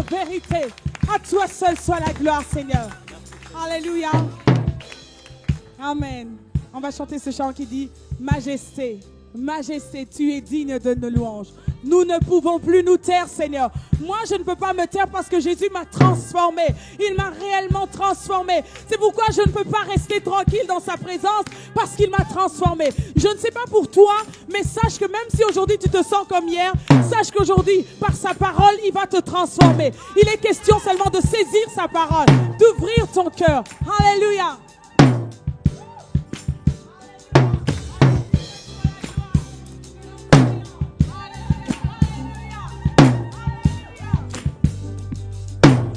en vérité. À toi seul soit la gloire, Seigneur. Alléluia. Amen. On va chanter ce chant qui dit « Majesté, Majesté, tu es digne de nos louanges. » Nous ne pouvons plus nous taire, Seigneur. Moi, je ne peux pas me taire parce que Jésus m'a transformé. Il m'a réellement transformé. C'est pourquoi je ne peux pas rester tranquille dans sa présence parce qu'il m'a transformé. Je ne sais pas pour toi, mais sache que même si aujourd'hui tu te sens comme hier, sache qu'aujourd'hui, par sa parole, il va te transformer. Il est question seulement de saisir sa parole, d'ouvrir ton cœur. Alléluia.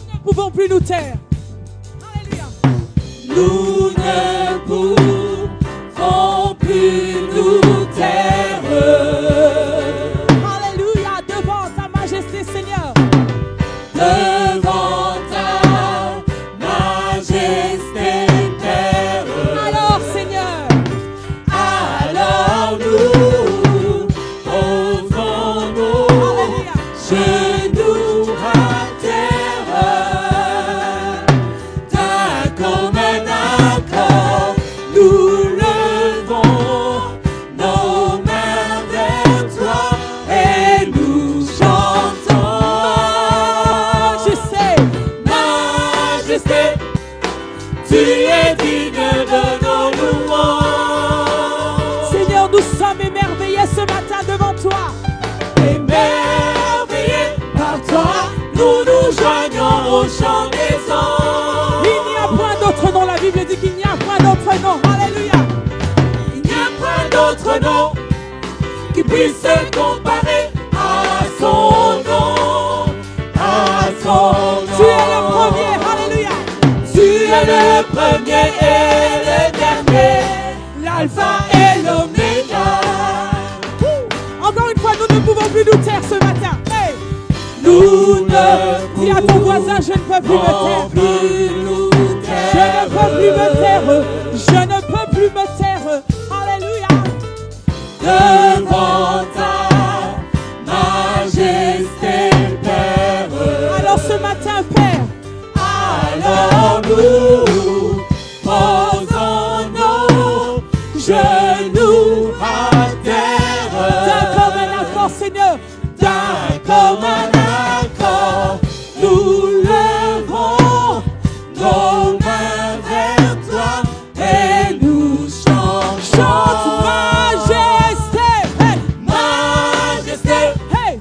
Nous ne pouvons plus nous taire. Alléluia. Nous ne pouvons plus nous taire. Alléluia, devant ta majesté, Seigneur. Devant ta majesté, Père. Alors, Seigneur. Alors nous posons nos Alléluia. genoux à terre. D'un commun accord, nous levons nos mains vers toi et nous chantons. Majesté, Majesté, tu es digne de nos louanges. Seigneur, nous sommes émerveillés ce matin devant toi. Émerveillés par toi, nous nous joignons au chant des anges. Il n'y a point d'autre nom. La Bible dit qu'il n'y a point d'autre nom. Alléluia. Il n'y a point d'autre nom qui puisse se comparer à son nom. À son nom. Tu es le premier. Alléluia. Tu es le premier et le dernier, l'alpha et l'oméga. Encore une fois, nous ne pouvons plus nous taire ce matin. Hey. Nous ne Dis à ton voisin, je ne peux plus me taire. nous Je ne peux plus me taire. Je ne peux plus me taire. Alléluia. devant ta majesté, Père. Alors ce matin, Père, Alors nous posons nos genoux à terre. d'un commun accord, Seigneur, D'un commun accord, nous levons nos mains vers toi et nous chantons. chante majesté. Hey, Majesté, hey.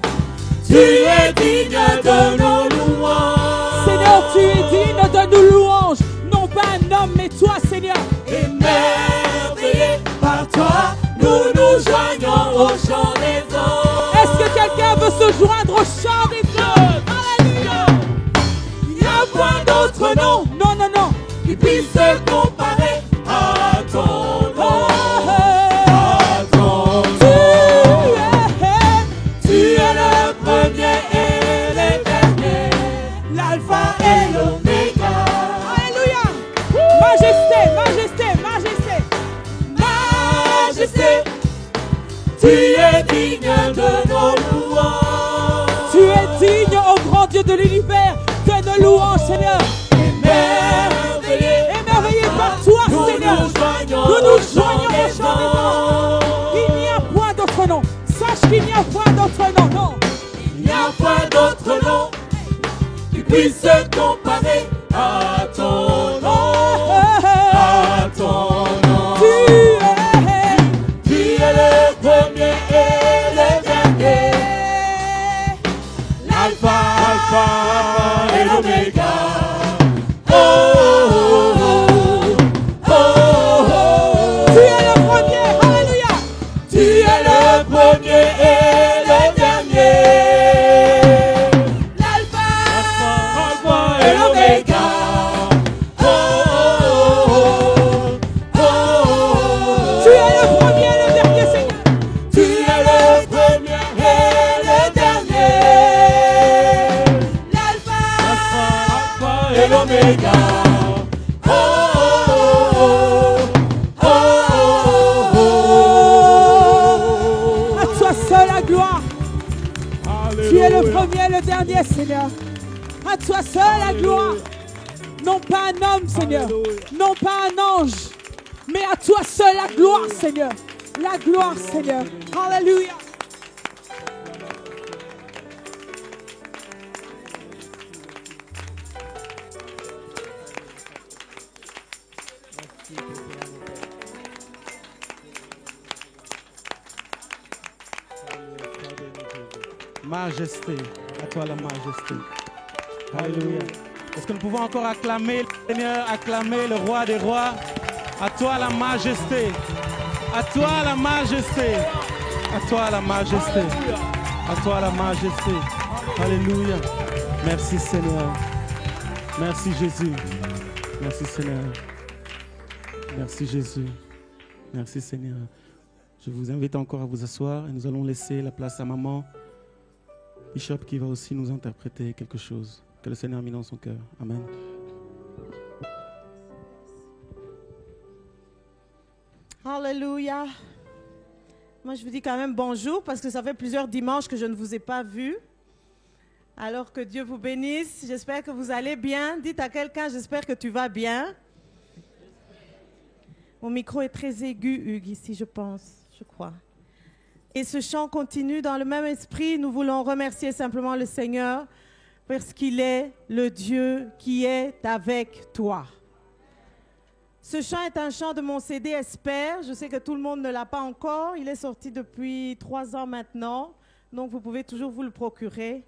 tu es digne de nos louanges. Seigneur, tu es digne de nos louanges. Non pas un homme, mais toi, Seigneur. Émerveillés par toi, nous nous joignons au chant des anges. Est-ce que quelqu'un veut se joindre au chant des anges? Alléluia. Il n'y a point d'autre nom Non, non, non. qui puisse se comparer à ton nom. À ton Tu nom. es, Tu es le premier et le dernier, l'alpha et l'oméga. alléluia. Majesté, majesté, majesté. Majesté, tu es digne de nos louanges. Tu es digne, ô grand Dieu de l'univers, de nos louanges, Seigneur. Émerveillés Par toi, nous Seigneur. nous joignons Nous au nous chant joignons au des chant des anges. Il n'y a point d'autre nom. Sache qu'il n'y a point d'autre nom. Non. Il n'y a point d'autre nom qui puisse se comparer à ton nom. À ton nom. Tu es le premier et le dernier, l'alpha et l'oméga. Oh, oh, oh, oh, oh. Tu es le premier. Alléluia. Tu es le premier et le dernier, l'alpha et l'oméga. Oh, oh, oh, oh. Tu es le premier et le dernier, Seigneur. Tu es le premier et le dernier, l'alpha et l'oméga. Oh, oh, oh, oh, oh. À toi seul la gloire. Tu es le premier et le dernier, Seigneur. à toi seul la gloire. Non pas un homme, Seigneur. Non pas un ange. Mais à toi seul la gloire, Seigneur. La gloire, Seigneur. Alléluia. Majesté, à toi la majesté. Alléluia. Est-ce que nous pouvons encore acclamer le Seigneur, acclamer le roi des rois? À toi la majesté. À toi la majesté. À toi la majesté. À toi la majesté. Alléluia. Merci Seigneur. Merci Jésus. Merci Seigneur. Merci Jésus. Merci Seigneur. Je vous invite encore à vous asseoir et nous allons laisser la place à maman Bishop qui va aussi nous interpréter quelque chose que le Seigneur a mis dans son cœur. Amen. Alléluia. Moi, je vous dis quand même bonjour parce que ça fait plusieurs dimanches que je ne vous ai pas vus. Alors que Dieu vous bénisse. J'espère que vous allez bien. Dites à quelqu'un, j'espère que tu vas bien. Mon micro est très aigu, Hugues, ici, je pense, je crois. Et ce chant continue dans le même esprit. Nous voulons remercier simplement le Seigneur parce qu'il est le Dieu qui est avec toi. Ce chant est un chant de mon CD Espère. Je sais que tout le monde ne l'a pas encore. Il est sorti depuis 3 ans maintenant. Donc vous pouvez toujours vous le procurer.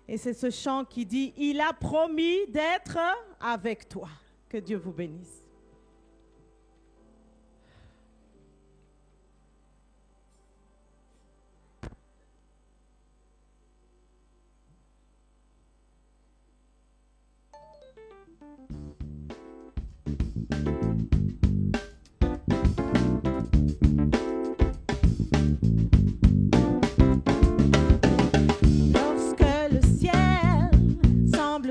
Et c'est ce chant qui dit « Il a promis d'être avec toi ». Que Dieu vous bénisse.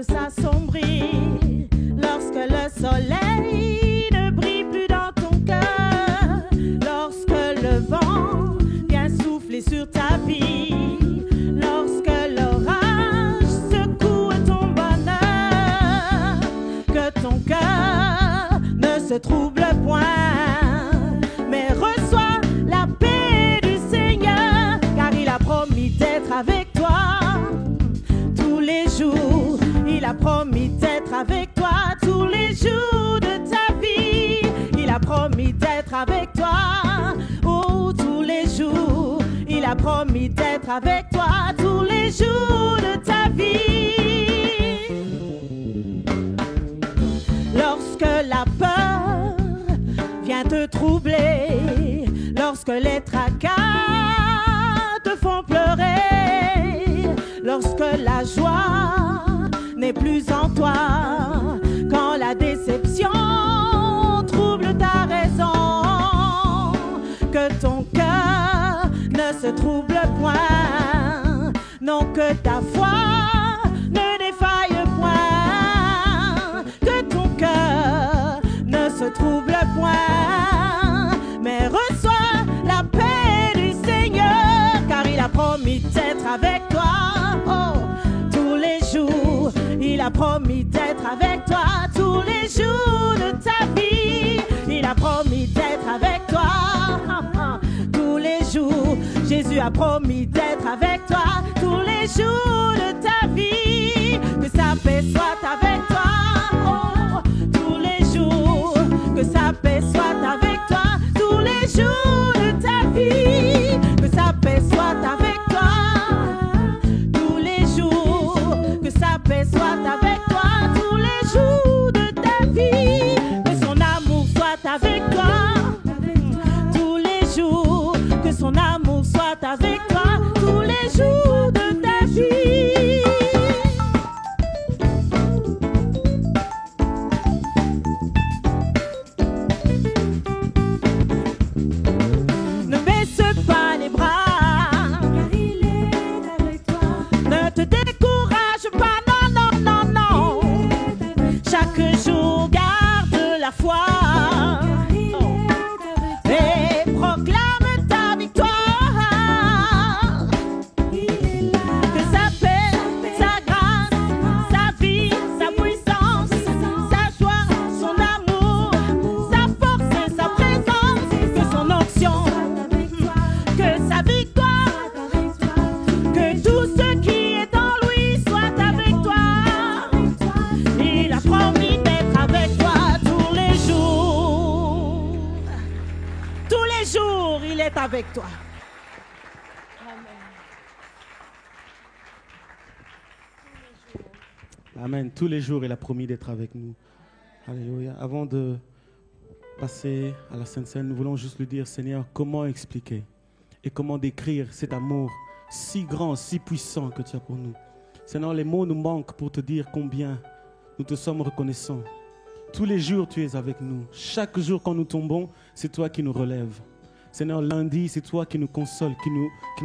S'assombrir, lorsque le soleil ne brille plus dans ton cœur, lorsque le vent vient souffler sur ta vie, lorsque l'orage secoue ton bonheur, que ton cœur ne se trouble point, mais reçois la paix du Seigneur, car il a promis d'être avec toi tous les jours. Il a promis d'être avec toi tous les jours de ta vie. Il a promis d'être avec toi, oh, tous les jours. Il a promis d'être avec toi tous les jours de ta vie. Lorsque la peur vient te troubler, lorsque les tracas te font pleurer, lorsque la joie n'est plus en toi, quand la déception trouble ta raison, que ton cœur ne se trouble point, non, que ta foi ne défaille point, que ton cœur ne se trouble point, mais reçois la paix du Seigneur, car il a promis d'être avec toi, oh, tous les jours. Il a promis d'être avec toi tous les jours de ta vie. Il a promis d'être avec toi tous les jours. Jésus a promis d'être avec toi tous les jours de ta vie. Que sa paix soit avec toi, oh, tous les jours. Que sa paix soit avec toi tous les jours de ta vie. Que sa paix soit avec toi tous les jours. Que sa paix soit avec toi tous les jours de ta vie. Que son amour soit avec toi tous les jours. Que son amour soit avec toi tous les jours de ta vie. Ne baisse pas les bras, car il est avec toi. Ne te décourage pas, non, non, non, non. avec toi. Amen. Tous les jours, il a promis d'être avec nous. Alléluia. Avant de passer à la Sainte Seine, nous voulons juste lui dire, Seigneur, comment expliquer et comment décrire cet amour si grand, si puissant que tu as pour nous. Seigneur, les mots nous manquent pour te dire combien nous te sommes reconnaissants. Tous les jours, tu es avec nous. Chaque jour, quand nous tombons, c'est toi qui nous relèves. Seigneur, lundi, c'est toi qui nous console, qui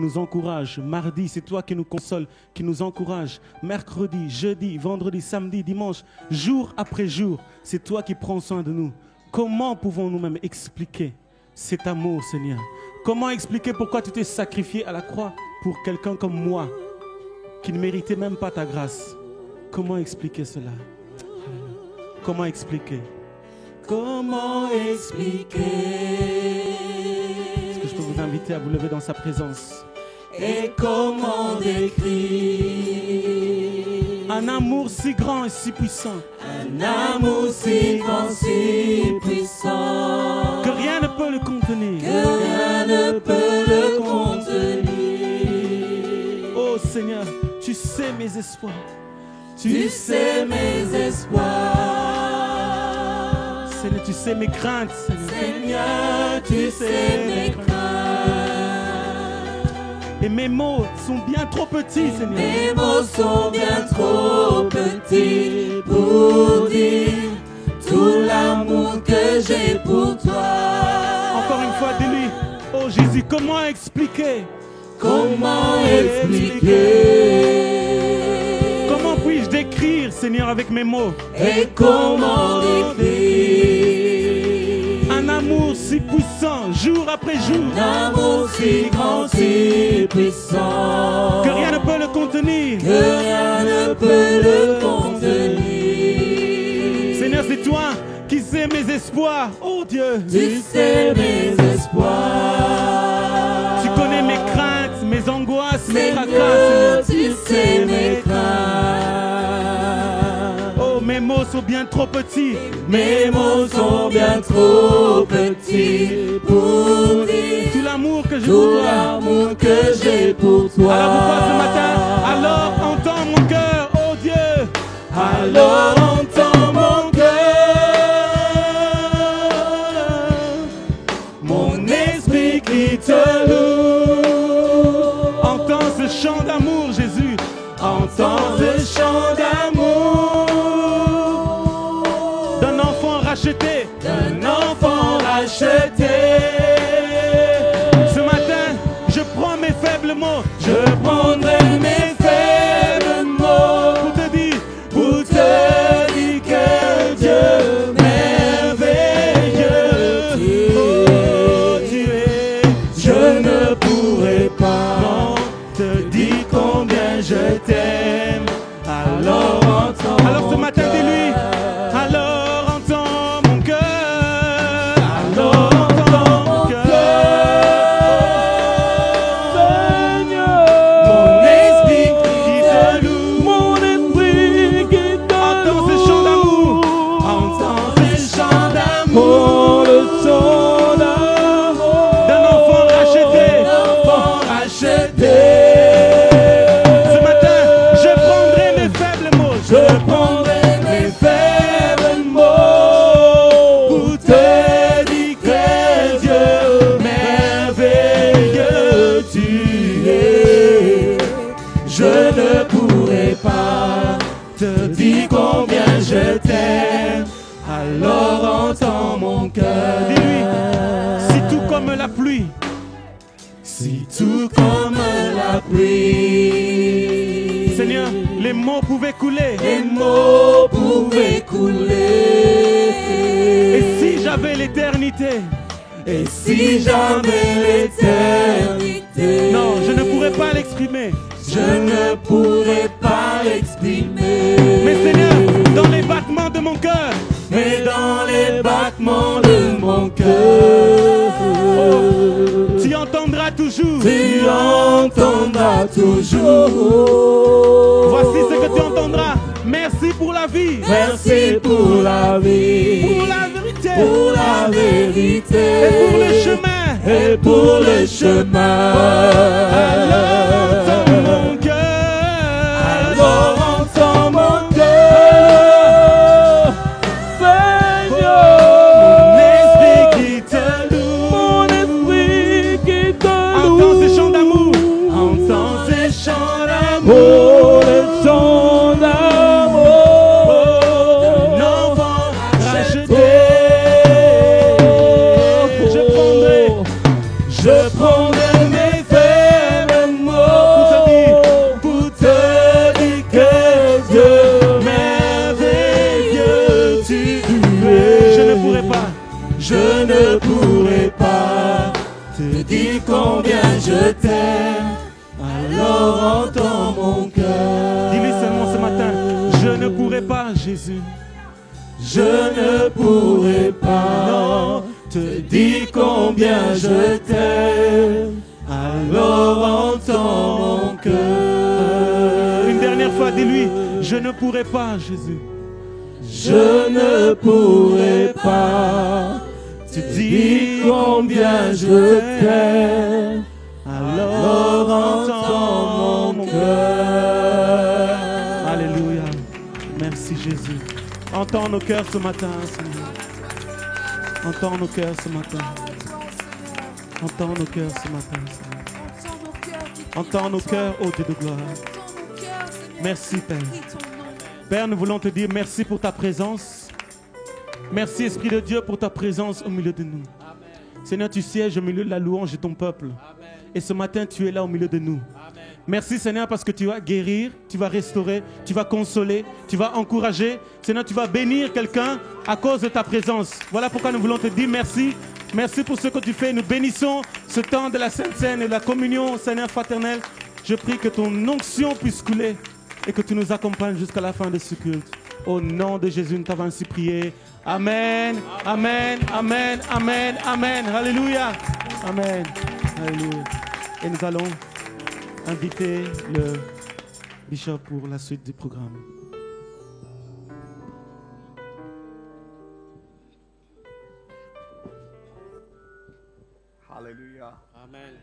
nous encourage. Mardi, c'est toi qui nous console, qui nous encourage. Mercredi, jeudi, vendredi, samedi, dimanche, jour après jour, c'est toi qui prends soin de nous. Comment pouvons-nous même expliquer cet amour, Seigneur? Comment expliquer pourquoi tu t'es sacrifié à la croix pour quelqu'un comme moi, qui ne méritait même pas ta grâce? Comment expliquer cela? Comment expliquer? Comment expliquer? Est-ce que je peux vous inviter à vous lever dans sa présence? Et comment décrire Un amour si grand et si puissant, un amour si grand, si puissant, que rien ne peut le contenir. que rien ne peut le contenir. Oh Seigneur, tu sais mes espoirs. Tu sais mes espoirs, Seigneur, tu sais mes craintes. Seigneur, tu sais mes craintes. Et mes mots sont bien trop petits, Seigneur. Mes mots sont bien trop petits pour dire tout l'amour que j'ai pour toi. Encore une fois, dis-lui, oh Jésus, comment expliquer? Comment expliquer? Comment puis-je décrire, Seigneur, avec mes mots? Et comment décrire Un amour si puissant, jour après jour, un amour si grand, si puissant, que rien ne peut le contenir. que rien ne peut le contenir. Seigneur, c'est toi qui sais mes espoirs. Oh Dieu, Tu sais mes espoirs, tu connais mes craintes, mes angoisses, mes tracas, Seigneur, Seigneur. tu sais mes craintes. Oh, mes mots sont bien trop petits. Mes mots sont bien trop petits pour dire Tout l'amour que j'ai tout pour toi. l'amour que j'ai pour toi. Alors pourquoi ce matin? Alors entends mon cœur, oh Dieu. Alors entends mon cœur, mon esprit qui te loue. Entends ce chant d'amour, Jésus. Entends ce chant d'amour D'un enfant racheté. d'un enfant racheté. Ce matin, je prends mes faibles mots. Je prendrai mes faibles mots Pour te dire, pour te dire que Dieu merveilleux tu es. Je ne pourrai pas te dire combien je t'aime. Alors entends alors ce mon matin, cœur. dis-lui. Alors entends mon cœur. Alors entends mon cœur. Mon esprit qui te loue. Mon esprit qui te Entends ce chant d'amour. Entends ce chant d'amour. Le chant d'amour. D'un enfant racheté. Enfant racheté. Ce matin, je prendrai mes faibles mots. Je prendrai mes faibles mots pour te dire que Dieu merveilleux tu es. Je ne pourrai pas te dire combien je t'aime. Alors entends mon cœur. Dis-lui, si tout comme la pluie, Si tout comme la pluie, Seigneur, les mots pouvaient couler. les mots pouvaient couler. Et si j'avais l'éternité, Et si j'avais l'éternité, non, je ne pourrais pas l'exprimer. je ne pourrais pas l'exprimer. Mais Seigneur, dans les battements de mon cœur, Mais dans les battements de mon cœur, tu entendras toujours. tu entendras toujours. Voici ce que tu entendras. Merci pour la vie, Merci pour la vie, pour la vérité pour la vérité, et pour le chemin et pour le chemin. Alors entends mon cœur, Alors entends mon cœur, Seigneur. mon esprit qui te loue. Mon esprit qui te Entends loue. ces chants d'amour, entends ces chants d'amour. Oh, les chants d'amour. Un enfant racheté. Je prendrai mes faibles mots pour te dire que Dieu merveilleux tu es. Je ne pourrai pas te dire combien je t'aime. Alors entends mon cœur. Dis-lui seulement ce matin, je ne pourrai pas, Jésus. Je ne pourrai pas Non, te dire combien je t'aime. Alors entends mon cœur. Une dernière fois, dis-lui, je ne pourrai pas, Jésus. Je ne pourrai pas te dire combien je t'aime. Alors entends mon cœur. Alléluia. Merci Jésus. Entends nos cœurs ce matin, Seigneur. Entends nos cœurs ce matin. Entends nos cœurs ce matin, Seigneur. Entends nos cœurs, ô Dieu de gloire. Merci, Père. Père, nous voulons te dire merci pour ta présence. Merci, Esprit de Dieu, pour ta présence au milieu de nous. Seigneur, tu sièges au milieu de la louange de ton peuple. Et ce matin, tu es là au milieu de nous. Merci, Seigneur, parce que tu vas guérir, tu vas restaurer, tu vas consoler, tu vas encourager. Seigneur, tu vas bénir quelqu'un à cause de ta présence. Voilà pourquoi nous voulons te dire merci. Merci pour ce que tu fais. Nous bénissons ce temps de la Sainte Seine et de la communion, Seigneur fraternel. Je prie que ton onction puisse couler et que tu nous accompagnes jusqu'à la fin de ce culte. Au nom de Jésus, nous t'avons ainsi prié. Amen, amen, amen, amen, amen. Alléluia. Amen. Alléluia. Et nous allons inviter le bishop pour la suite du programme. Alléluia. Amen.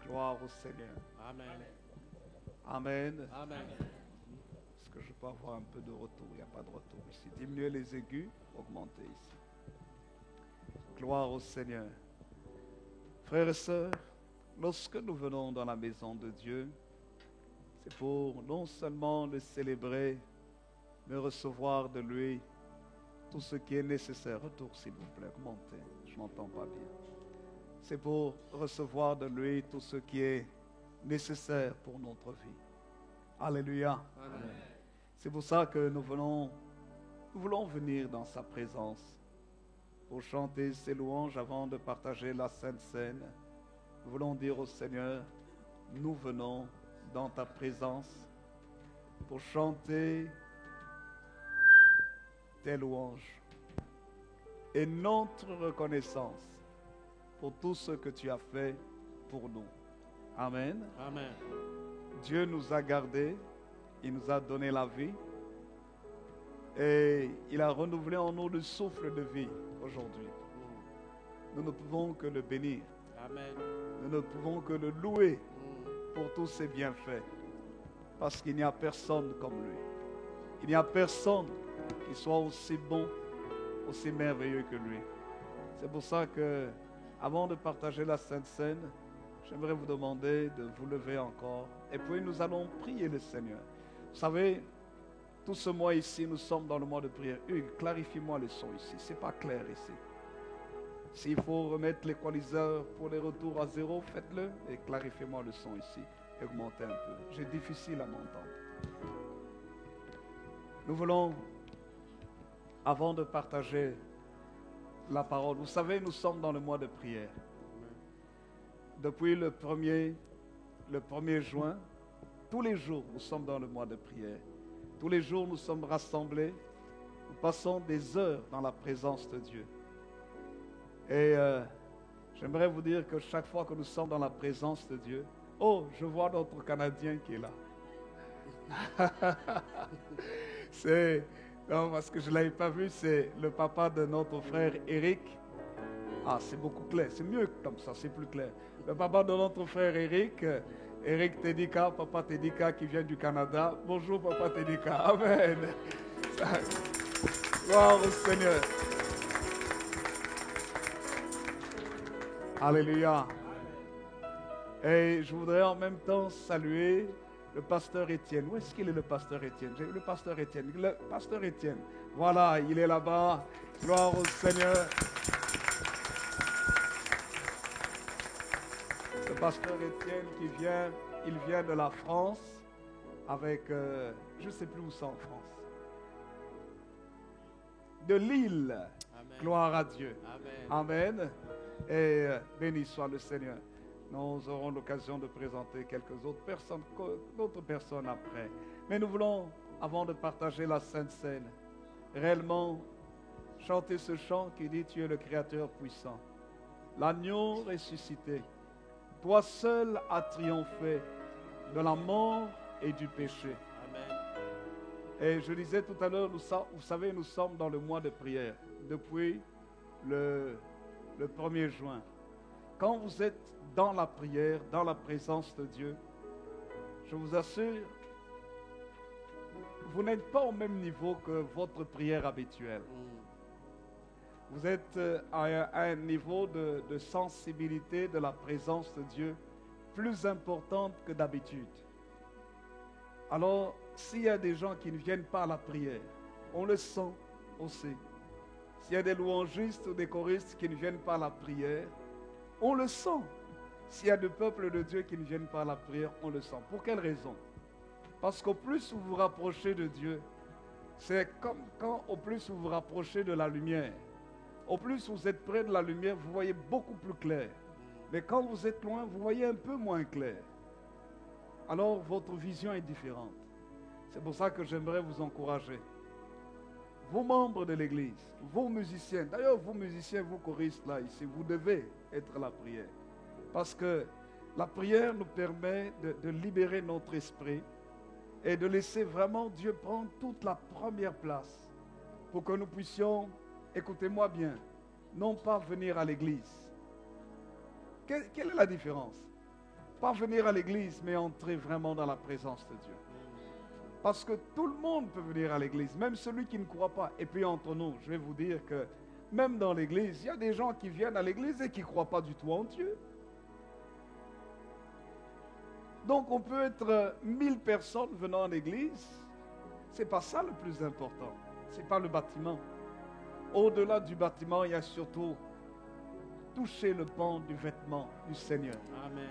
Gloire au Seigneur. Amen. Amen. Amen. Est-ce que je peux avoir un peu de retour? Il n'y a pas de retour ici. Diminuez les aigus, augmentez ici. Gloire au Seigneur. Frères et sœurs, lorsque nous venons dans la maison de Dieu, c'est pour non seulement le célébrer, mais recevoir de lui tout ce qui est nécessaire. Retour s'il vous plaît, augmentez. Je n'entends pas bien. C'est pour recevoir de lui tout ce qui est nécessaire pour notre vie. Alléluia. Amen. C'est pour ça que nous voulons venir dans sa présence pour chanter ses louanges avant de partager la Sainte Seine. Nous voulons dire au Seigneur, nous venons dans ta présence pour chanter tes louanges et notre reconnaissance pour tout ce que tu as fait pour nous. Amen. Amen. Dieu nous a gardés, il nous a donné la vie et il a renouvelé en nous le souffle de vie aujourd'hui. Nous ne pouvons que le bénir. Amen. Nous ne pouvons que le louer pour tous ses bienfaits parce qu'il n'y a personne comme lui. Il n'y a personne qui soit aussi bon, aussi merveilleux que lui. C'est pour ça que, avant de partager la Sainte Seine, j'aimerais vous demander de vous lever encore. Et puis nous allons prier le Seigneur. Vous savez, tout ce mois ici, nous sommes dans le mois de prière. Hugues, clarifie-moi le son ici. C'est pas clair ici. S'il faut remettre l'équaliseur pour les retours à zéro, faites-le. Et clarifiez-moi le son ici. Augmentez un peu. J'ai difficile à m'entendre. Nous voulons, avant de partager la parole, vous savez, nous sommes dans le mois de prière. Depuis le 1er juin, tous les jours, nous sommes dans le mois de prière. Tous les jours, nous sommes rassemblés. Nous passons des heures dans la présence de Dieu. Et j'aimerais vous dire que chaque fois que nous sommes dans la présence de Dieu, oh, je vois notre Canadien qui est là. Non, parce que je ne l'avais pas vu, c'est le papa de notre frère Eric. Ah, c'est beaucoup clair. C'est mieux comme ça, c'est plus clair. Le papa de notre frère Eric, Eric Tedika, papa Tedika qui vient du Canada. Bonjour papa Tedika. Amen. Gloire au Seigneur. Alléluia. Et je voudrais en même temps saluer le pasteur Étienne. Où est-ce qu'il est le pasteur Étienne? J'ai vu le pasteur Étienne. Le pasteur Étienne. Voilà, il est là-bas. Gloire au Seigneur. Le pasteur Étienne il vient de la France avec, je ne sais plus où c'est en France. De Lille. Amen. Gloire à Dieu. Amen. Amen. Et béni soit le Seigneur. Nous aurons l'occasion de présenter quelques autres personnes, d'autres personnes après. Mais nous voulons, avant de partager la Sainte Seine, réellement chanter ce chant qui dit « Tu es le Créateur puissant, l'agneau ressuscité. Toi seul as triomphé de la mort et du péché. » Amen. Et je disais tout à l'heure, vous savez, nous sommes dans le mois de prière depuis le 1er juin. Quand vous êtes dans la prière, dans la présence de Dieu, je vous assure, vous n'êtes pas au même niveau que votre prière habituelle. Vous êtes à un niveau de sensibilité de la présence de Dieu plus importante que d'habitude. Alors, s'il y a des gens qui ne viennent pas à la prière, on le sent aussi. S'il y a des louangistes ou des choristes qui ne viennent pas à la prière, on le sent. S'il y a du peuple de Dieu qui ne viennent pas à la prière, on le sent. Pour quelle raison? Parce qu'au plus vous vous rapprochez de Dieu, c'est comme quand au plus vous vous rapprochez de la lumière. Au plus vous êtes près de la lumière, vous voyez beaucoup plus clair. Mais quand vous êtes loin, vous voyez un peu moins clair. Alors votre vision est différente. C'est pour ça que j'aimerais vous encourager. Vos membres de l'église, vos musiciens, d'ailleurs vos musiciens, vos choristes là ici, vous devez être à la prière. Parce que la prière nous permet de libérer notre esprit et de laisser vraiment Dieu prendre toute la première place pour que nous puissions, écoutez-moi bien, non pas venir à l'église. Quelle est la différence? Pas venir à l'église, mais entrer vraiment dans la présence de Dieu. Parce que tout le monde peut venir à l'église, même celui qui ne croit pas. Et puis entre nous, je vais vous dire que même dans l'église, il y a des gens qui viennent à l'église et qui ne croient pas du tout en Dieu. Donc on peut être 1000 personnes venant à l'église. Ce n'est pas ça le plus important. Ce n'est pas le bâtiment. Au-delà du bâtiment, il y a surtout toucher le pan du vêtement du Seigneur. Amen.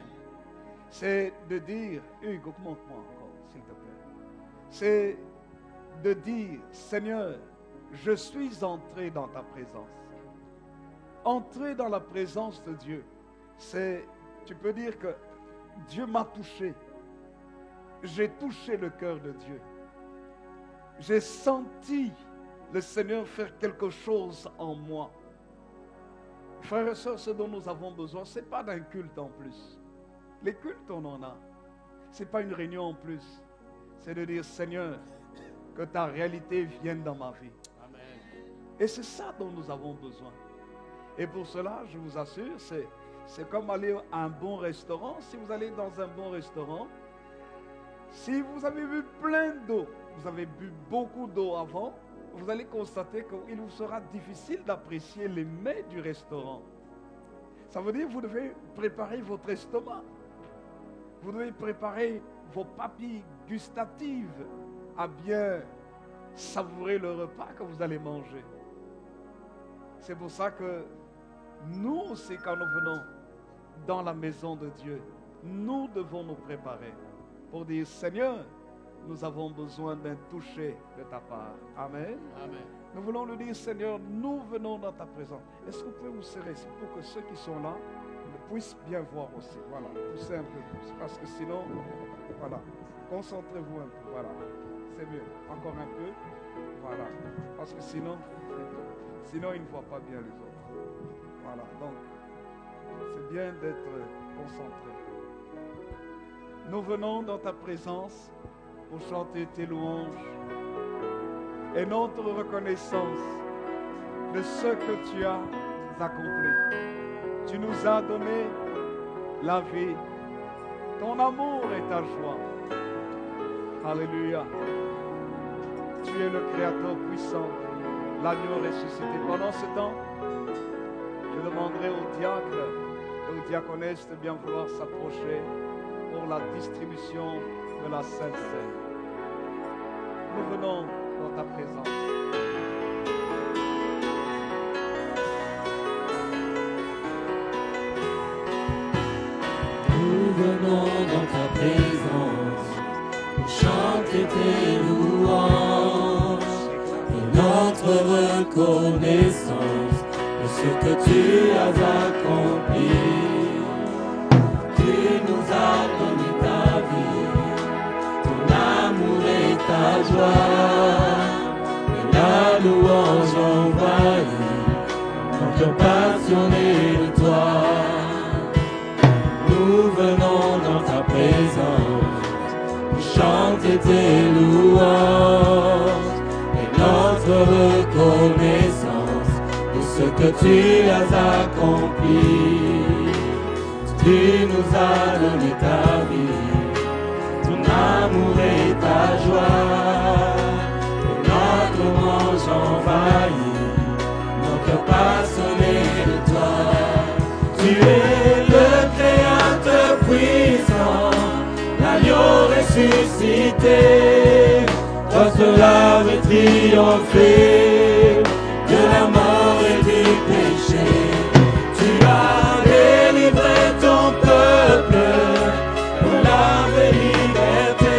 C'est de dire, Hugues, augmente-moi encore, s'il te plaît. C'est de dire, Seigneur, je suis entré dans ta présence. Entrer dans la présence de Dieu, c'est, tu peux dire que Dieu m'a touché. J'ai touché le cœur de Dieu. J'ai senti le Seigneur faire quelque chose en moi. Frères et sœurs, ce dont nous avons besoin, ce n'est pas d'un culte en plus. Les cultes, on en a. Ce n'est pas une réunion en plus. C'est de dire, Seigneur, que ta réalité vienne dans ma vie. Amen. Et c'est ça dont nous avons besoin. Et pour cela, je vous assure, c'est comme aller à un bon restaurant. Si vous allez dans un bon restaurant, si vous avez bu plein d'eau, vous avez bu beaucoup d'eau avant, vous allez constater qu'il vous sera difficile d'apprécier les mets du restaurant. Ça veut dire que vous devez préparer votre estomac. Vous devez préparer vos papilles gustatives à bien savourer le repas que vous allez manger. C'est pour ça que nous aussi, quand nous venons dans la maison de Dieu, nous devons nous préparer pour dire, Seigneur, nous avons besoin d'un toucher de ta part. Amen. Amen. Nous voulons lui dire, Seigneur, nous venons dans ta présence. Est-ce que vous pouvez vous serrer pour que ceux qui sont là puissent bien voir aussi? Voilà, poussez un peu plus, parce que sinon, voilà, concentrez-vous un peu, voilà, c'est mieux. Encore un peu, voilà, parce que sinon ils ne voient pas bien les autres. Voilà, donc, c'est bien d'être concentré. Nous venons dans ta présence pour chanter tes louanges et notre reconnaissance de ce que tu as accompli. Tu nous as donné la vie. Ton amour est ta joie. Alléluia. Tu es le Créateur puissant, l'agneau ressuscité. Pendant ce temps, je demanderai aux diacres et aux diaconesses de bien vouloir s'approcher pour la distribution de la Sainte Seine. Nous venons dans ta présence. Nous venons dans ta présence pour chanter tes louanges et notre reconnaissance de ce que tu as accompli. Tu nous as donné ta vie, ton amour et ta joie, et la louange envahit mon cœur passionné de toi. Nous venons dans ta présence pour chanter tes louanges et notre reconnaissance de ce que tu as accompli. Tu nous as donné ta vie, ton amour et ta joie, et notre louange envahit mon cœur passionné de toi. Tu es le Créateur puissant, l'agneau ressuscité. Toi seul avais triomphé de la mort et du péché. Tu as délivré ton peuple pour la vraie liberté.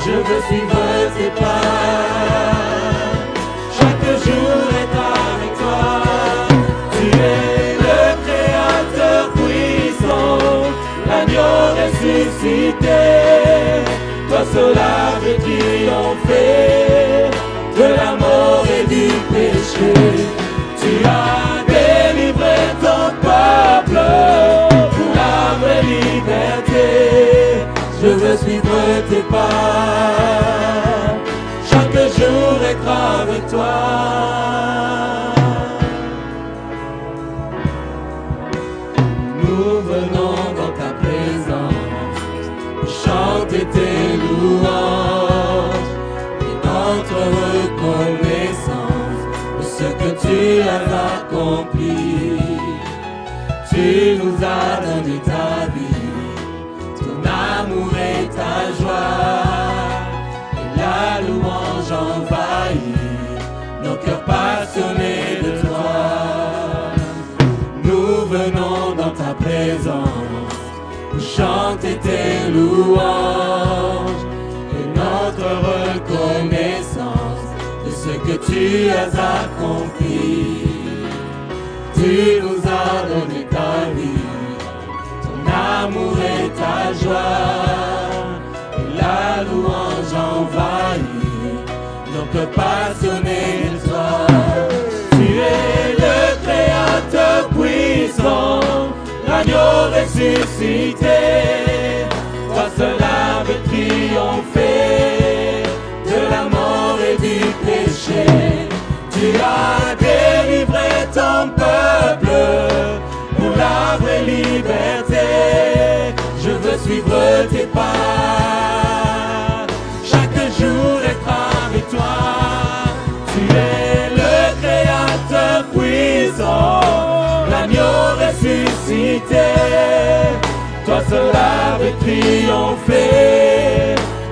Je veux suivre tes pas, chaque jour est avec toi. Tu es le Créateur puissant, l'agneau ressuscité. Toi seul avais triomphé de la mort et du péché. Tu as délivré ton peuple pour la vraie liberté. Je veux suivre tes pas, chaque jour être avec toi. Nous venons dans ta présence, chanter tes louanges et notre reconnaissance de ce que tu as accompli. Tu nous as donné ta vie, ton amour et ta joie, et la louange envahit nos cœurs passionnés de toi. Nous venons dans ta présence pour chanter tes louanges et notre reconnaissance de ce que tu as accompli. Tu nous as donné ta vie, ton amour et ta joie, et la louange envahit nos cœurs passionnés de toi. Tu es le Créateur puissant, l'agneau ressuscité. Toi seul avais triomphé de la mort et du péché. Tu as délivré ton peuple pour la vraie liberté. Je veux suivre tes pas, chaque jour être avec toi. Tu es le Créateur puissant, l'agneau ressuscité. Toi seul avais triomphé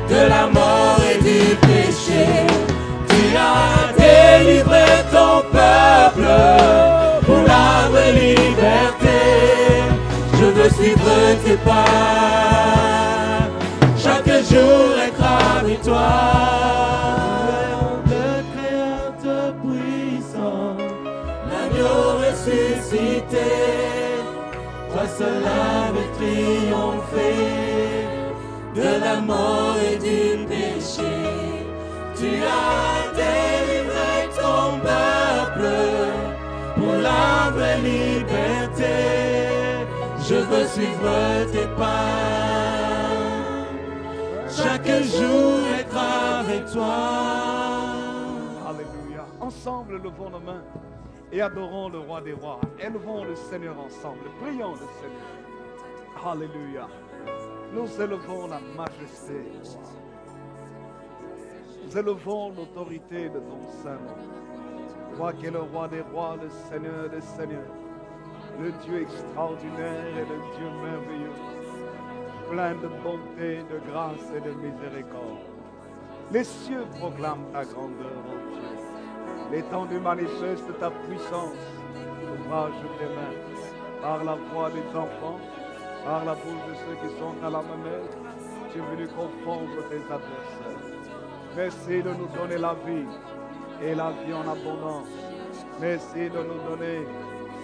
de la mort et du péché. Tu as délivré ton peuple pour la vraie liberté. Je veux suivre tes pas, chaque jour être avec toi. Le Créateur puissant, l'agneau ressuscité. Toi seul avais triomphé de la mort et du péché. Tu as délivré ton peuple pour la vraie liberté. Je veux suivre tes pas, chaque jour être avec toi. Alléluia. Ensemble, levons nos mains et adorons le roi des rois. Élevons le Seigneur ensemble. Prions le Seigneur. Alléluia. Nous élevons la majesté. Nous élevons l'autorité de ton Saint-Nom. Toi qui es le roi des rois, le Seigneur des seigneurs, le Dieu extraordinaire et le Dieu merveilleux, plein de bonté, de grâce et de miséricorde. Les cieux proclament ta grandeur, ô Dieu. L'étendue manifeste ta puissance, l'ouvrage de tes mains, par la voix des enfants, par la bouche de ceux qui sont à la mamelle. Tu es venu confondre tes adversaires. Merci de nous donner la vie et la vie en abondance. Merci de nous donner,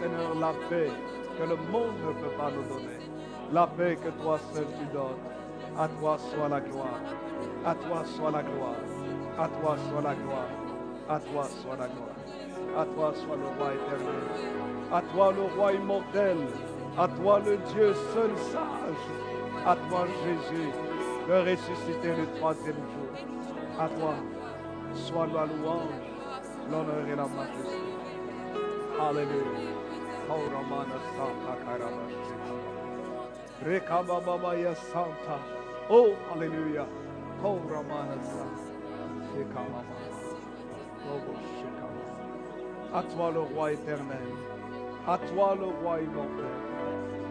Seigneur, la paix que le monde ne peut pas nous donner. La paix que toi seul tu donnes. À toi soit la gloire. À toi soit la gloire. À toi soit la gloire. À toi soit la gloire. À toi soit le roi éternel. À toi le roi immortel. À toi le Dieu seul sage. À toi Jésus, le ressuscité le troisième jour. À toi soit la louange, l'honneur et la majesté. Alléluia. Oh, alléluia. À toi le roi éternel. À toi le roi immortel.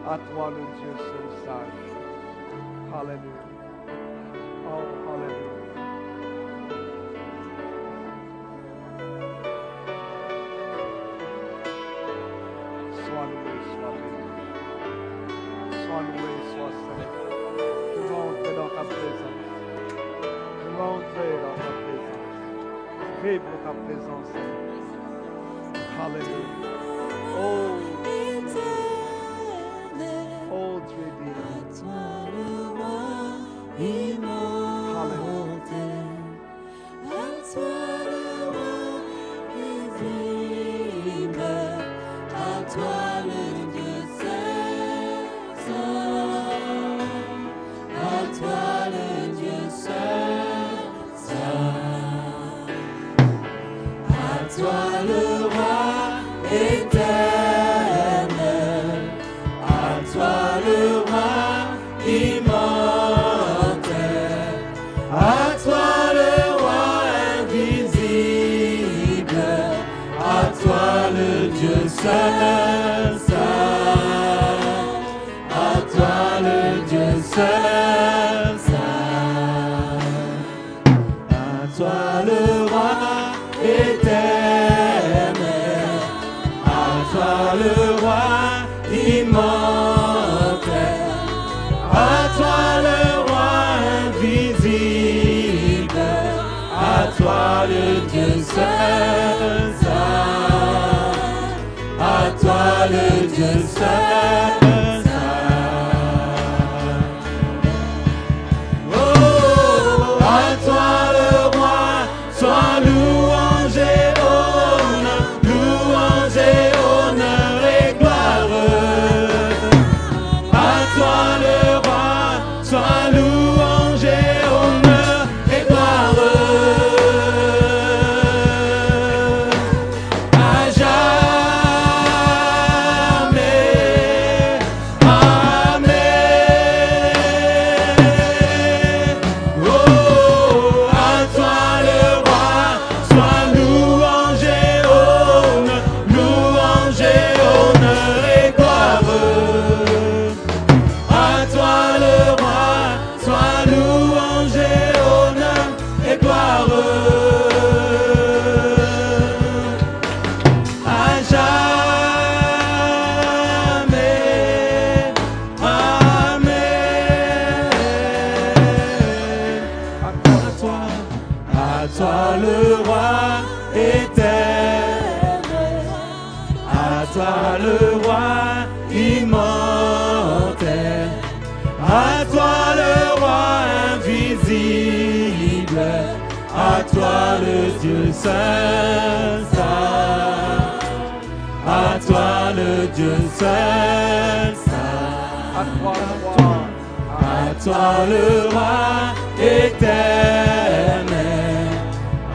À toi le Dieu seul sage. Alléluia. Oh, alléluia. Sois loué, sois béni. Sois loué, sois saint. Je veux entrer dans ta présence. Je veux entrer dans ta présence. Vivre ta présence. Alléluia. Oh, oh Dieu divin.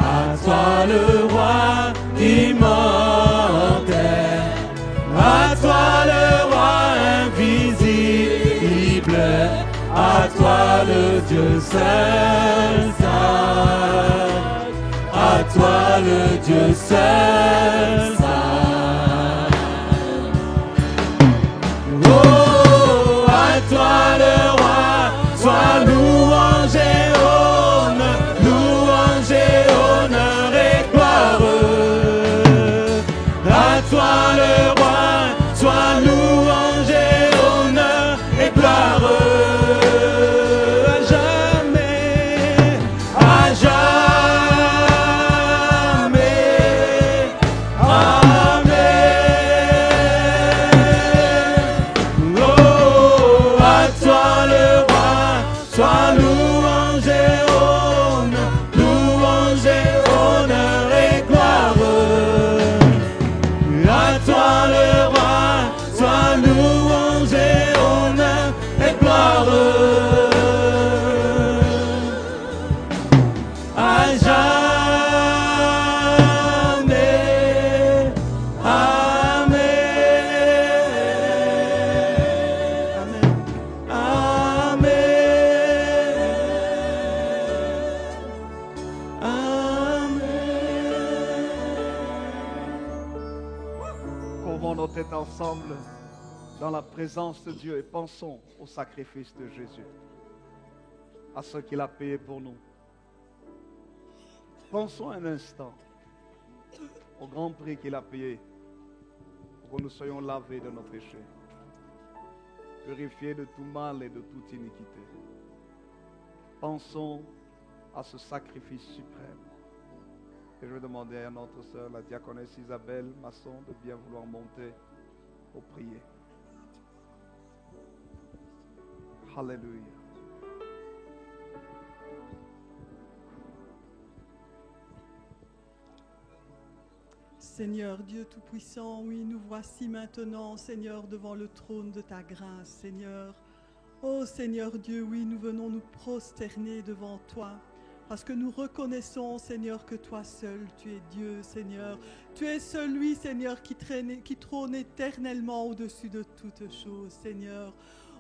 À toi le roi immortel. le Dieu seul sage, à toi le Dieu seul sage. Oh, à toi le roi, sois louange et honneur, louange et honneur et gloire. À toi le roi, sois louange et honneur et gloire. À jamais, à jamais. Amen. Oh, à toi le roi, sois louange et honneur, louange et honneur et gloire. À toi le roi, sois louange et honneur et gloire. À jamais. Amen. Amen. Couvrons nos têtes ensemble dans la présence de Dieu et pensons au sacrifice de Jésus, à ce qu'il a payé pour nous. Pensons un instant au grand prix qu'il a payé pour que nous soyons lavés de nos péchés, purifiés de tout mal et de toute iniquité. Pensons à ce sacrifice suprême. Et je vais demander à notre sœur, la diaconesse Isabelle Masson, de bien vouloir monter pour prier. Alléluia. Seigneur Dieu Tout-Puissant, oui, nous voici maintenant, Seigneur, devant le trône de ta grâce, Seigneur. Oh Seigneur Dieu, oui, nous venons nous prosterner devant toi, parce que nous reconnaissons, Seigneur, que toi seul, tu es Dieu, Seigneur. Tu es celui, Seigneur, qui trône éternellement au-dessus de toutes choses, Seigneur.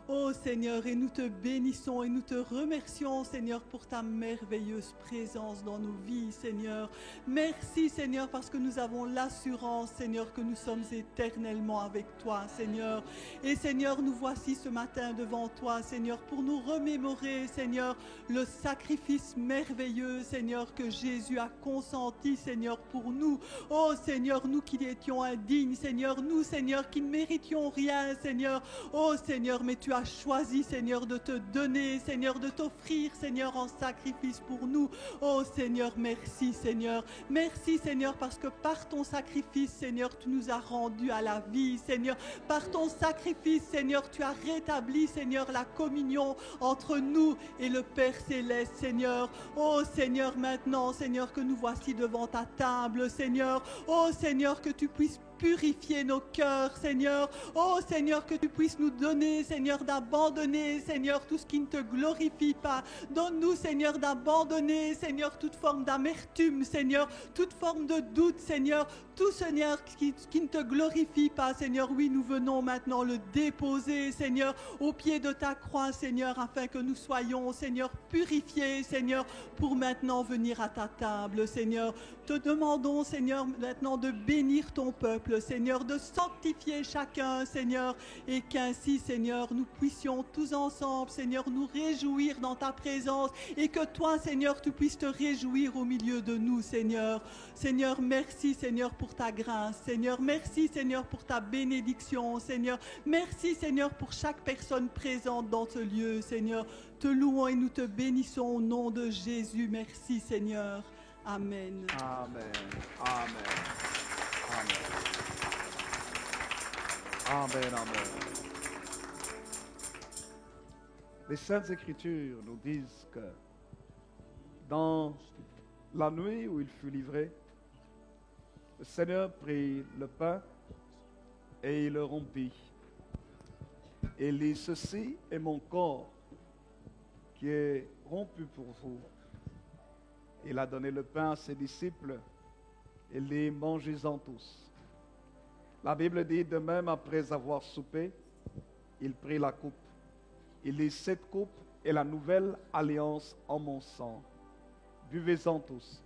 Oh Seigneur, et nous te bénissons et nous te remercions, Seigneur, pour ta merveilleuse présence dans nos vies, Seigneur. Merci, Seigneur, parce que nous avons l'assurance, Seigneur, que nous sommes éternellement avec toi, Seigneur. Et Seigneur, nous voici ce matin devant toi, Seigneur, pour nous remémorer, Seigneur, le sacrifice merveilleux, Seigneur, que Jésus a consenti, Seigneur, pour nous. Oh Seigneur, nous qui étions indignes, Seigneur, nous, Seigneur, qui ne méritions rien, Seigneur. Oh Seigneur, mais tu as choisi, Seigneur, de te donner, Seigneur, de t'offrir, Seigneur, en sacrifice pour nous. Oh Seigneur, merci, Seigneur. Merci, Seigneur, parce que par ton sacrifice, Seigneur, tu nous as rendus à la vie, Seigneur. Par ton sacrifice, Seigneur, tu as rétabli, Seigneur, la communion entre nous et le Père Céleste, Seigneur. Oh Seigneur, maintenant, Seigneur, que nous voici devant ta table, Seigneur. Oh Seigneur, que tu puisses purifier nos cœurs, Seigneur. Oh Seigneur, que tu puisses nous donner, Seigneur, d'abandonner, Seigneur, tout ce qui ne te glorifie pas. Donne-nous, Seigneur, d'abandonner, Seigneur, toute forme d'amertume, Seigneur, toute forme de doute, Seigneur, tout, Seigneur, qui ne te glorifie pas, Seigneur. Oui, nous venons maintenant le déposer, Seigneur, au pied de ta croix, Seigneur, afin que nous soyons, Seigneur, purifiés, Seigneur, pour maintenant venir à ta table, Seigneur. Te demandons, Seigneur, maintenant de bénir ton peuple, Seigneur, de sanctifier chacun, Seigneur, et qu'ainsi, Seigneur, nous puissions tous ensemble, Seigneur, nous réjouir dans ta présence, et que toi, Seigneur, tu puisses te réjouir au milieu de nous, Seigneur. Seigneur, merci, Seigneur, pour ta grâce, Seigneur. Merci, Seigneur, pour ta bénédiction, Seigneur. Merci, Seigneur, pour chaque personne présente dans ce lieu, Seigneur. Te louons et nous te bénissons au nom de Jésus. Merci, Seigneur. Amen. Amen. Amen. Amen. Amen. Amen. Les Saintes Écritures nous disent que dans la nuit où il fut livré, le Seigneur prit le pain et il le rompit. Et il dit, ceci est mon corps qui est rompu pour vous. Il a donné le pain à ses disciples. Il dit, mangez-en tous. La Bible dit, de même après avoir soupé, il prit la coupe. Il dit, cette coupe est la nouvelle alliance en mon sang. Buvez-en tous.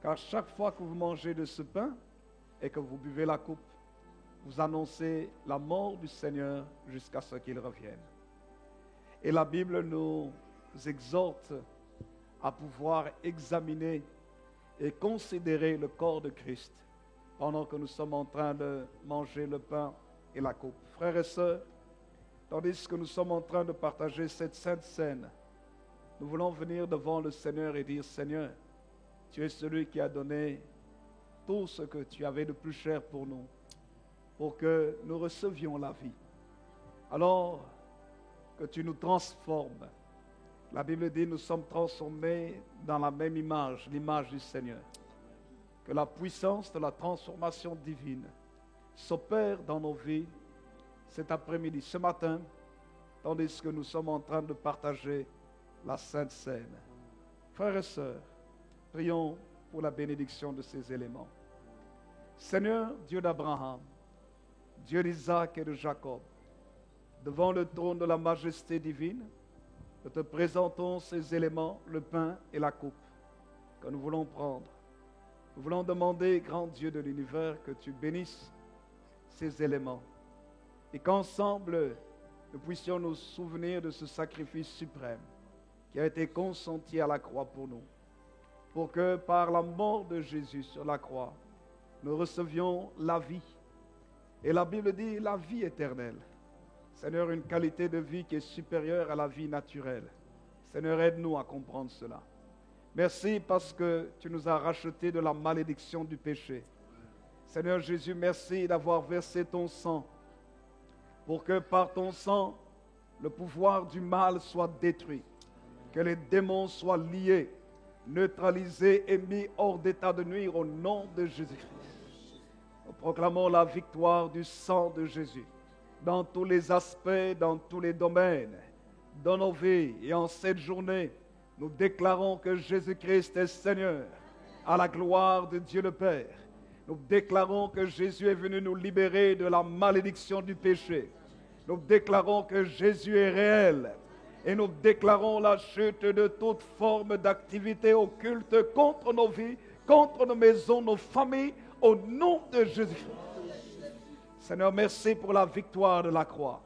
Car chaque fois que vous mangez de ce pain et que vous buvez la coupe, vous annoncez la mort du Seigneur jusqu'à ce qu'il revienne. Et la Bible nous exhorte à pouvoir examiner et considérer le corps de Christ pendant que nous sommes en train de manger le pain et la coupe. Frères et sœurs, tandis que nous sommes en train de partager cette sainte scène, nous voulons venir devant le Seigneur et dire: Seigneur, tu es celui qui a donné tout ce que tu avais de plus cher pour nous, pour que nous recevions la vie. Alors que tu nous transformes. La Bible dit: nous sommes transformés dans la même image, l'image du Seigneur. Que la puissance de la transformation divine s'opère dans nos vies cet après-midi, ce matin, tandis que nous sommes en train de partager la Sainte Seine. Frères et sœurs, prions pour la bénédiction de ces éléments. Seigneur, Dieu d'Abraham, Dieu d'Isaac et de Jacob, devant le trône de la majesté divine, nous te présentons ces éléments, le pain et la coupe, que nous voulons prendre. Nous voulons demander, grand Dieu de l'univers, que tu bénisses ces éléments et qu'ensemble, nous puissions nous souvenir de ce sacrifice suprême qui a été consenti à la croix pour nous, pour que par la mort de Jésus sur la croix, nous recevions la vie. Et la Bible dit la vie éternelle. Seigneur, une qualité de vie qui est supérieure à la vie naturelle. Seigneur, aide-nous à comprendre cela. Merci parce que tu nous as rachetés de la malédiction du péché. Seigneur Jésus, merci d'avoir versé ton sang pour que par ton sang, le pouvoir du mal soit détruit, que les démons soient liés, neutralisés et mis hors d'état de nuire au nom de Jésus-Christ. Nous proclamons la victoire du sang de Jésus dans tous les aspects, dans tous les domaines, dans nos vies. Et en cette journée, nous déclarons que Jésus-Christ est Seigneur, à la gloire de Dieu le Père. Nous déclarons que Jésus est venu nous libérer de la malédiction du péché. Nous déclarons que Jésus est réel. Et nous déclarons la chute de toute forme d'activité occulte contre nos vies, contre nos maisons, nos familles, au nom de Jésus-Christ. Seigneur, merci pour la victoire de la croix.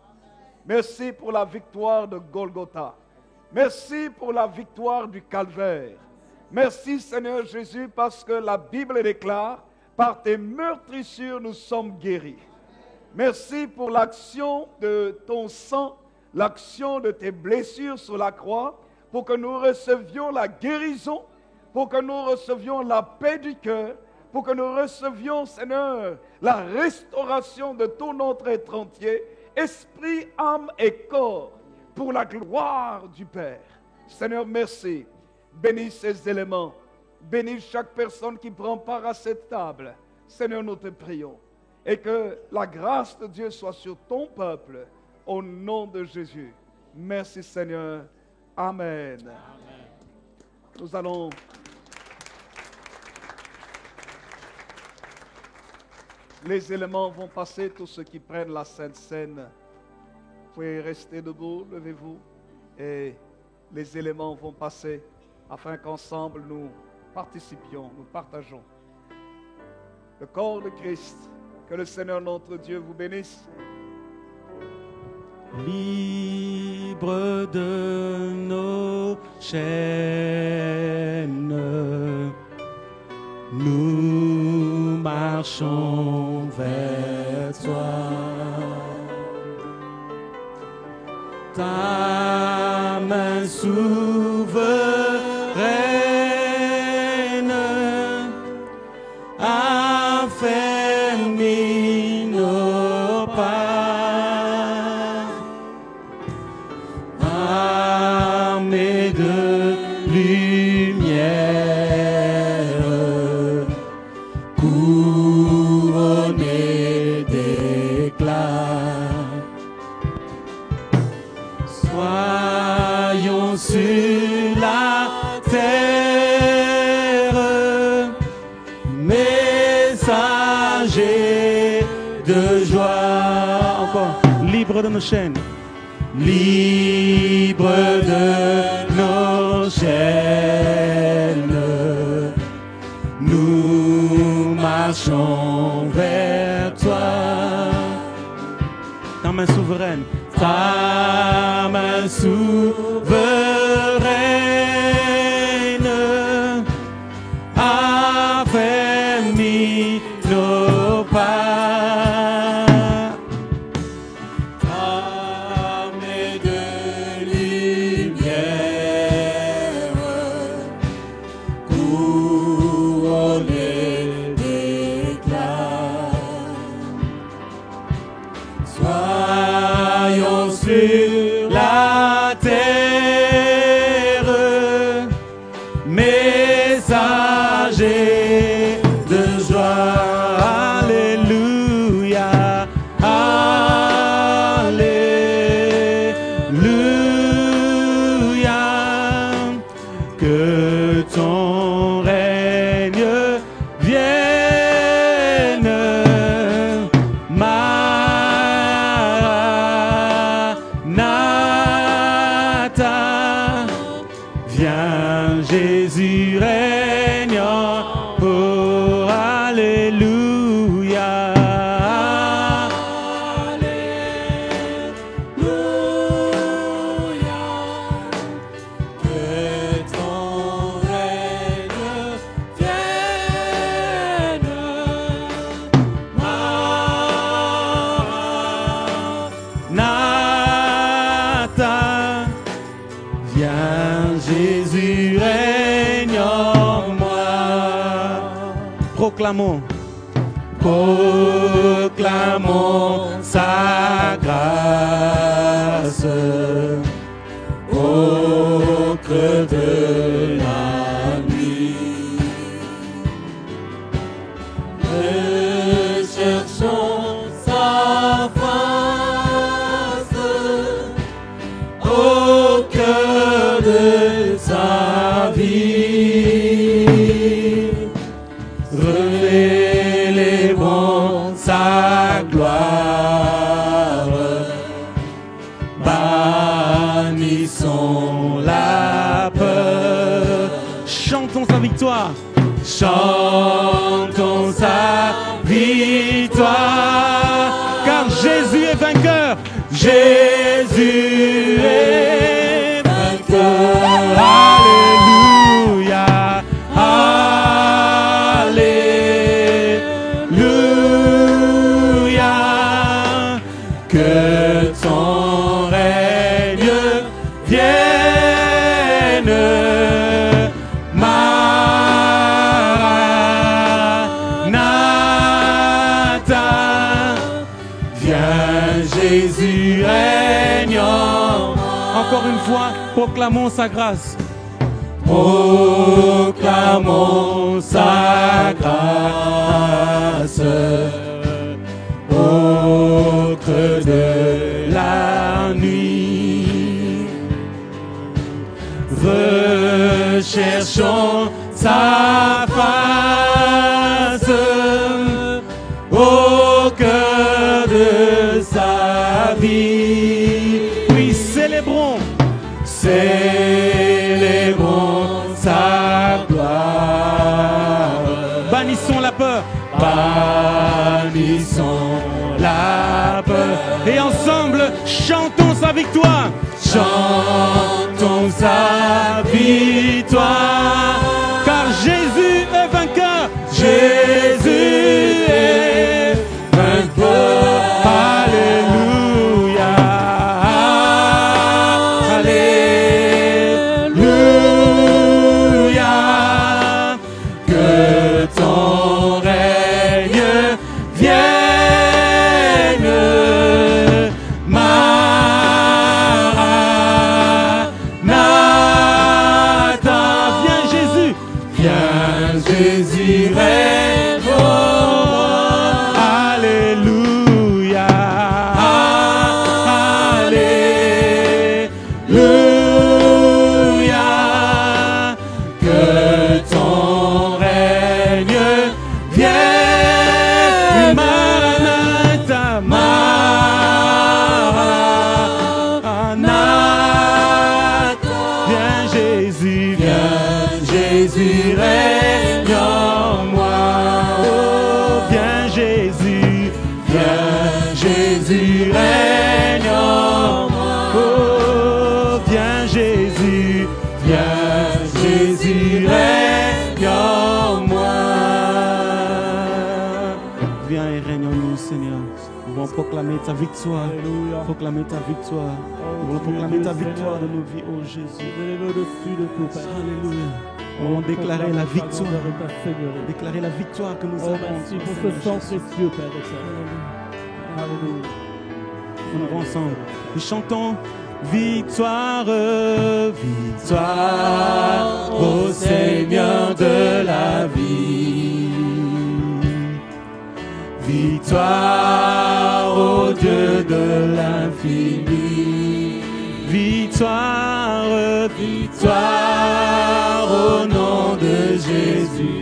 Merci pour la victoire de Golgotha. Merci pour la victoire du calvaire. Merci Seigneur Jésus parce que la Bible déclare, par tes meurtrissures nous sommes guéris. Merci pour l'action de ton sang, l'action de tes blessures sur la croix, pour que nous recevions la guérison, pour que nous recevions la paix du cœur, pour que nous recevions, Seigneur, la restauration de tout notre être entier, esprit, âme et corps, pour la gloire du Père. Seigneur, merci. Bénis ces éléments. Bénis chaque personne qui prend part à cette table. Seigneur, nous te prions. Et que la grâce de Dieu soit sur ton peuple, au nom de Jésus. Merci Seigneur. Amen. Amen. Nous allons... Les éléments vont passer, tous ceux qui prennent la Sainte Seine. Vous pouvez rester debout, levez-vous. Et les éléments vont passer afin qu'ensemble nous participions, nous partageons le corps de Christ. Que le Seigneur notre Dieu vous bénisse. Libre de nos chaînes, nous marchons vers toi. Ta main souveraine affermit nos pas. Armée de lumière, couronnée d'éclat, soyons sur la terre, messagers de joie. Encore, libre de nos chaînes. libre de nos chaînes, nous marchons vers toi. Ta main souveraine, ta main souveraine affermit nos pas. Ta main de lumière couronnée d'éclat. Soyons sur la terre, messagers de joie. Alléluia, Alléluia. Que ton règne vienne, Maranatha. Viens Jésus régnant, oh Alléluia. Alléluia. Que ton règne vienne, Maranatha. Viens Jésus règne en moi. Proclamons, proclamons sa grâce au creux de la nuit. Recherchons sa face au cœur de sa vie. Relèvons sa gloire, bannissons la peur. Chantons sa victoire, chantons sa victoire, car Jésus est vainqueur. Jésus est vainqueur. Alléluia, Alléluia. Que ton règne vienne, Maranatha. Viens Jésus régnant. Encore une fois, proclamons sa grâce. Proclamons sa grâce au creux de la nuit. Recherchons sa face au cœur de sa vie. Oui, célébrons, célébrons sa gloire. Bannissons la peur, bannissons la peur. Et ensemble, chantons sa victoire. Chantons sa victoire, car Jésus est vainqueur. Jésus est vainqueur. Alléluia, Alléluia. Que ton règne vienne, Maranatha. Viens Jésus, viens Jésus règne. Alléluia, Alléluia. Que ton règne vienne, Maranatha, Maranatha. viens et règne en nous, Seigneur. Nous voulons proclamer ta victoire. Alléluia. Proclamer ta victoire. Nous voulons proclamer ta victoire de nos vies, oh Jésus. Élève au-dessus de tout, Père. Alléluia. Nous voulons déclarer la victoire. De ta Seigneurie. Déclarer la victoire que nous Oh, avons. merci pour Seigneur ce sang Jésus. précieux, Père éternel. Alléluia. On va ensemble. Nous chantons victoire, victoire au Seigneur de la vie. Victoire au Dieu de l'infini. Victoire, victoire au nom de Jésus-Christ.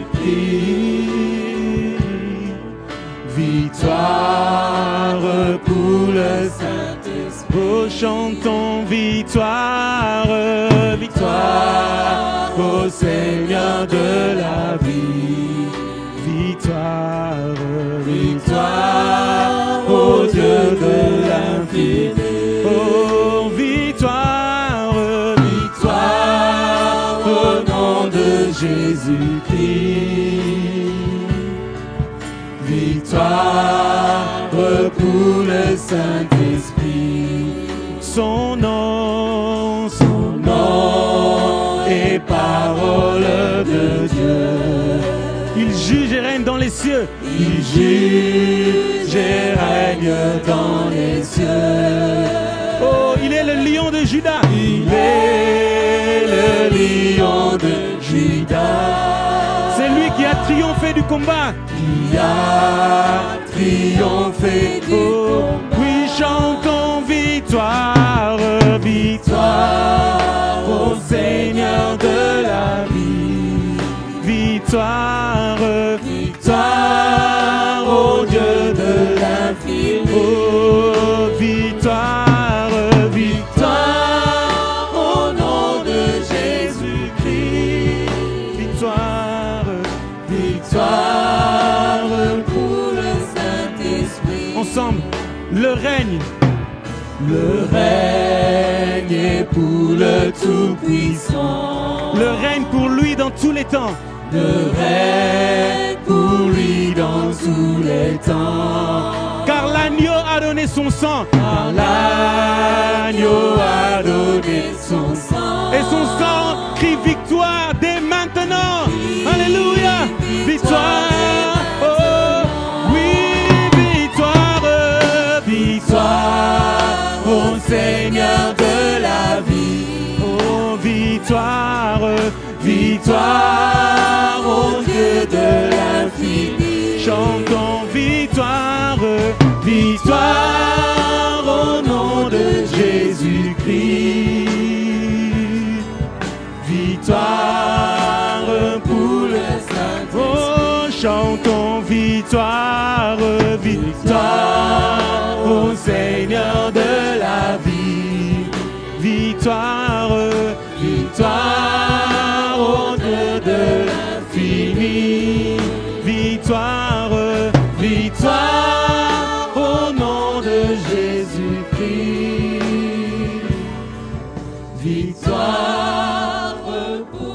Victoire pour le Saint-Esprit. Oh, chantons victoire, victoire au Seigneur de la vie. Victoire, victoire au Dieu de l'infini. Oh, victoire, victoire au nom de Jésus-Christ. Victoire pour le Saint-Esprit. Son nom est parole de Dieu. Il juge et règne dans les cieux. Il juge et règne dans les cieux. Oh, il est le lion de Juda. Il est le lion de Juda. C'est lui qui a triomphé du combat. Qui a triomphé du combat. Oui, chantons victoire, victoire au Seigneur de la vie. Victoire, victoire au Dieu de l'infini. Oh, victoire, victoire au nom de Jésus-Christ. Victoire, victoire pour le Saint-Esprit. Ensemble, le règne. Le règne est pour le Tout-Puissant. Le règne pour lui dans tous les temps. Le règne pour lui dans tous les temps. Car l'agneau a donné son sang. Car l'agneau a donné son sang. Et son sang crie victoire dès maintenant. Alléluia. Victoire. Oh, oui, victoire. Victoire au Seigneur de la vie. Oh, victoire. Victoire au Dieu de l'infini. Chantons victoire, victoire au nom de Jésus-Christ. Victoire pour le Saint-Esprit. Oh, chantons victoire, victoire au Seigneur de la vie. Victoire, victoire au Dieu de l'infini. Victoire, victoire au nom de Jésus-Christ. Victoire pour